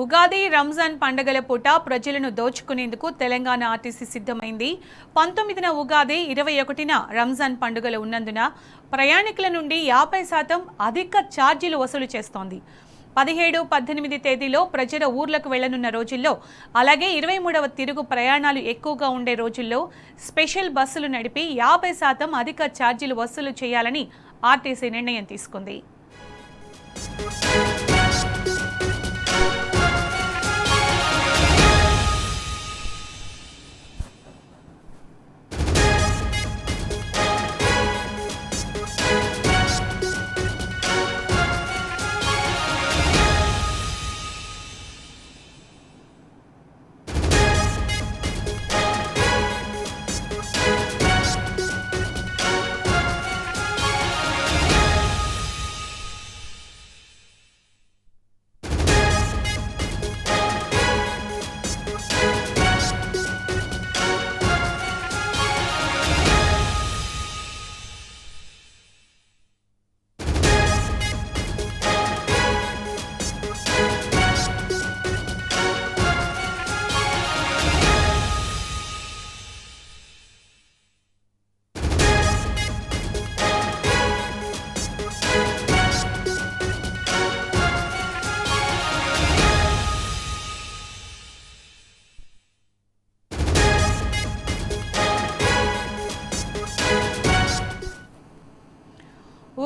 ఉగాది రంజాన్ పండుగల పూట ప్రజలను దోచుకునేందుకు తెలంగాణ ఆర్టీసీ సిద్ధమైంది. 19న ఉగాది, 21న రంజాన్ పండుగలు ఉన్నందున ప్రయాణికుల నుండి 50% అధిక ఛార్జీలు వసూలు చేస్తోంది. 17, 18 తేదీలో ప్రజల ఊర్లకు వెళ్లనున్న రోజుల్లో, అలాగే 23వ తిరుగు ప్రయాణాలు ఎక్కువగా ఉండే రోజుల్లో స్పెషల్ బస్సులు నడిపి 50% అధిక ఛార్జీలు వసూలు చేయాలని ఆర్టీసీ నిర్ణయం తీసుకుంది.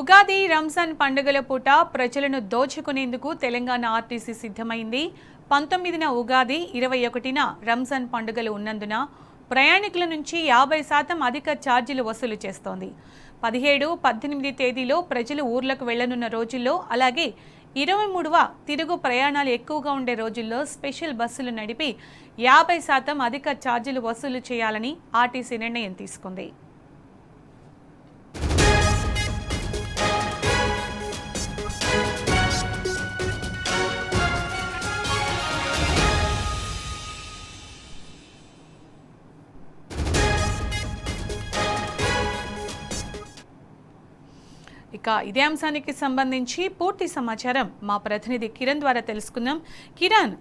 ఉగాది, రంజాన్ పండుగల పూట ప్రజలను దోచుకునేందుకు తెలంగాణ ఆర్టీసీ సిద్ధమైంది. 19న ఉగాది, 21న రంజాన్ పండుగలు ఉన్నందున ప్రయాణికుల నుంచి 50% అధిక ఛార్జీలు వసూలు చేస్తోంది. 17, 18 తేదీలో ప్రజలు ఊర్లకు వెళ్లనున్న రోజుల్లో, అలాగే 23వ తిరుగు ప్రయాణాలు ఎక్కువగా ఉండే రోజుల్లో స్పెషల్ బస్సులు నడిపి 50% అధిక ఛార్జీలు వసూలు చేయాలని ఆర్టీసీ నిర్ణయం తీసుకుంది. ఇక ఇదే అంశానికి సంబంధించి పూర్తి సమాచారం మా ప్రతినిధి కిరణ్ ద్వారా తెలుసుకుందాం. కిరణ్,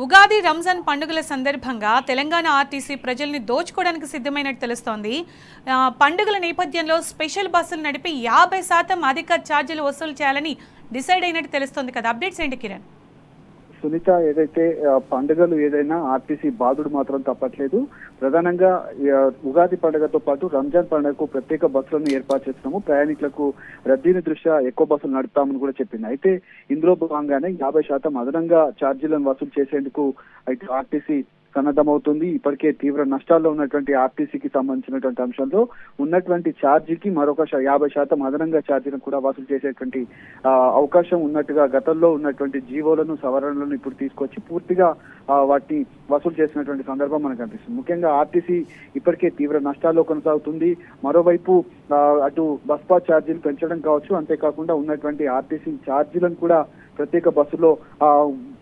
ఉగాది, రంజాన్ పండుగల సందర్భంగా తెలంగాణ ఆర్టీసీ ప్రజల్ని దోచుకోవడానికి సిద్ధమైనట్టు తెలుస్తోంది. పండుగల నేపథ్యంలో స్పెషల్ బస్సులు నడిపి 50% అధిక ఛార్జీలు వసూలు చేయాలని డిసైడ్ అయినట్టు తెలుస్తోంది కదా, అప్డేట్స్ ఏంటి కిరణ్? సునీత, ఏదైతే పండుగలు ఏదైనా ఆర్టీసీ బాధుడు మాత్రం తప్పట్లేదు. ప్రధానంగా ఉగాది పండుగతో పాటు రంజాన్ పండుగకు ప్రత్యేక బస్సులను ఏర్పాటు చేస్తున్నాము, ప్రయాణికులకు రద్దీని దృష్ట్యా ఎక్కువ బస్సులు నడుపుతామని కూడా చెప్పింది. అయితే ఇందులో భాగంగానే 50% అదనంగా ఛార్జీలను వసూలు చేసేందుకు అయితే ఆర్టీసీ సన్నద్ధమవుతుంది. ఇప్పటికే తీవ్ర నష్టాల్లో ఉన్నటువంటి ఆర్టీసీకి సంబంధించినటువంటి అంశంలో ఉన్నటువంటి ఛార్జీకి మరొక 50% అదనంగా ఛార్జీలను కూడా వసూలు చేసేటువంటి అవకాశం ఉన్నట్టుగా గతంలో ఉన్నటువంటి జీవోలను, సవరణలను ఇప్పుడు తీసుకొచ్చి పూర్తిగా వాటిని వసూలు చేసినటువంటి సందర్భం మనకు కనిపిస్తుంది. ముఖ్యంగా ఆర్టీసీ ఇప్పటికే తీవ్ర నష్టాల్లో కొనసాగుతుంది. మరోవైపు అటు బస్ పాస్ ఛార్జీలు పెంచడం కావచ్చు, అంతేకాకుండా ఉన్నటువంటి ఆర్టీసీ ఛార్జీలను కూడా ప్రత్యేక బస్సులో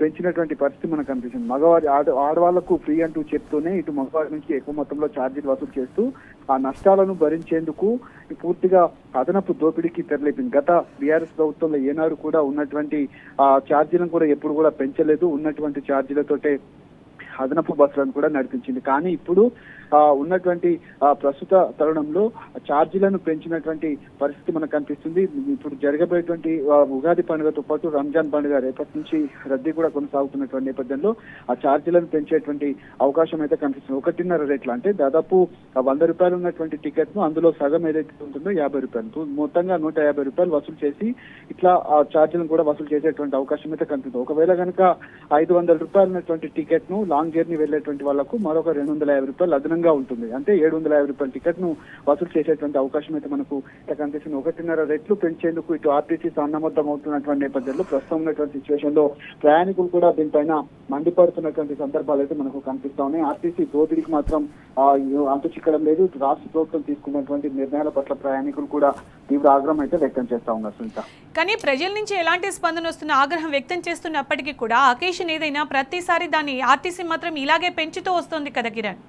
పెంచినటువంటి పరిస్థితి మనకు కనిపిస్తుంది. మగవారి ఆడవాళ్లకు ఫ్రీ అంటూ చెప్తూనే ఇటు మగవారి నుంచి ఎక్కువ మొత్తంలో ఛార్జీలు వసూలు చేస్తూ ఆ నష్టాలను భరించేందుకు పూర్తిగా అదనపు దోపిడీకి తెరలేపింది. గత బీఆర్ఎస్ ప్రభుత్వంలో ఏనాడు కూడా ఉన్నటువంటి ఛార్జీలను కూడా ఎప్పుడు కూడా పెంచలేదు. ఉన్నటువంటి ఛార్జీలతోటే అదనపు బస్సులను కూడా నడిపించింది. కానీ ఇప్పుడు ఉన్నటువంటి ప్రస్తుత తరుణంలో ఛార్జీలను పెంచినటువంటి పరిస్థితి మనకు కనిపిస్తుంది. ఇప్పుడు జరగబోయేటువంటి ఉగాది పండుగతో పాటు రంజాన్ పండుగ రేపటి నుంచి రద్దీ కూడా కొనసాగుతున్నటువంటి నేపథ్యంలో ఆ ఛార్జీలను పెంచేటువంటి అవకాశం అయితే కనిపిస్తుంది. 1.5 రేట్లు అంటే దాదాపు 100 రూపాయలు ఉన్నటువంటి టికెట్ ను అందులో సగం ఏదైతే ఉంటుందో 50 రూపాయలు, మొత్తంగా 150 రూపాయలు వసూలు చేసి ఇట్లా ఆ ఛార్జీలను కూడా వసూలు చేసేటువంటి అవకాశం అయితే కనిపిస్తుంది. ఒకవేళ కనుక 500 రూపాయలు ఉన్నటువంటి టికెట్ ను లాంగ్ జర్నీ వెళ్లేటువంటి వాళ్లకు మరొక 250 రూపాయలు అదనంగా ఉంటుంది. అంటే 750 రూపాయల టికెట్ ను వసూలు చేసేటువంటి అవకాశం అయితే మనకు కనిపిస్తుంది. 1.5 రెట్లు పెంచేందుకు ఇటు ఆర్టీసీ సన్నద్ధం అవుతున్నటువంటి నేపథ్యంలో ప్రస్తుతం ఉన్నటువంటి సిచ్యువేషన్ లో ప్రయాణికులు కూడా దీనిపైన మండిపడుతున్నటువంటి సందర్భాలు అయితే మనకు కనిపిస్తా ఉన్నాయి. ఆర్టీసీ దోపిడీకి మాత్రం అంతు చిక్కడం లేదు. రాష్ట్ర ప్రభుత్వం తీసుకున్నటువంటి నిర్ణయాల పట్ల ప్రయాణికులు కూడా తీవ్ర ఆగ్రహం అయితే వ్యక్తం చేస్తా ఉన్నారు సునీత. కానీ ప్రజల నుంచి ఎలాంటి స్పందన వస్తున్న, ఆగ్రహం వ్యక్తం చేస్తున్నప్పటికీ కూడా అకేషన్ ఏదైనా ప్రతిసారి దాన్ని ఆర్టీసీ మాత్రం ఇలాగే పెంచుతూ వస్తుంది కదా కిరణ్?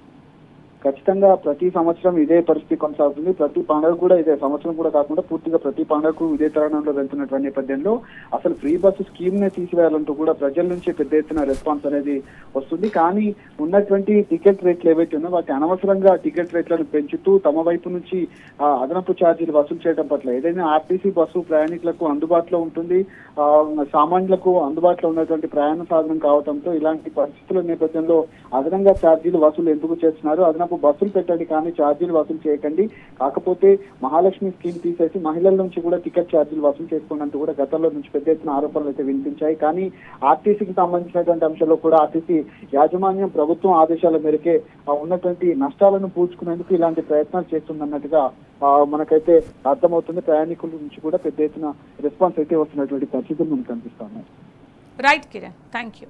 ఖచ్చితంగా ప్రతి సంవత్సరం ఇదే పరిస్థితి కొనసాగుతుంది. ప్రతి పండుగ కూడా ఇదే, సంవత్సరం కూడా కాకుండా పూర్తిగా ప్రతి పండుగకు ఇదే తరుణంలో వెళ్తున్నటువంటి నేపథ్యంలో అసలు ఫ్రీ బస్సు స్కీమ్ నే తీసివేయాలంటూ కూడా ప్రజల నుంచి పెద్ద ఎత్తున రెస్పాన్స్ అనేది వస్తుంది. కానీ ఉన్నటువంటి టికెట్ రేట్లు ఏవైతే ఉన్నాయో వాటి అనవసరంగా టికెట్ రేట్లను పెంచుతూ తమ వైపు నుంచి అదనపు ఛార్జీలు వసూలు చేయడం పట్ల ఏదైనా ఆర్టీసీ బస్సు ప్రయాణికులకు అందుబాటులో ఉంటుంది, సామాన్యులకు అందుబాటులో ఉన్నటువంటి ప్రయాణ సాధనం కావడంతో ఇలాంటి పరిస్థితుల నేపథ్యంలో అదనంగా ఛార్జీలు వసూలు ఎందుకు చేస్తున్నారు, అదనపు బస్సులు పెట్టండి కానీ ఛార్జీలు వసూలు చేయకండి, కాకపోతే మహాలక్ష్మి స్కీమ్ తీసేసి మహిళల నుంచి కూడా టికెట్ ఛార్జీలు వసూలు చేసుకున్నట్టు కూడా గతంలో నుంచి పెద్ద ఎత్తున ఆరోపణలు అయితే వినిపించాయి. కానీ ఆర్టీసీకి సంబంధించినటువంటి అంశంలో కూడా ఆర్టీసీ యాజమాన్యం ప్రభుత్వం ఆదేశాల మేరకే ఉన్నటువంటి నష్టాలను పూడ్చుకునేందుకు ఇలాంటి ప్రయత్నాలు చేస్తుందన్నట్టుగా మనకైతే అర్థమవుతుంది. ప్రయాణికుల నుంచి కూడా పెద్ద ఎత్తున రెస్పాన్స్ అయితే వస్తున్నటువంటి పరిస్థితులు మనకు కనిపిస్తున్నాయి. Right Kiran, thank you.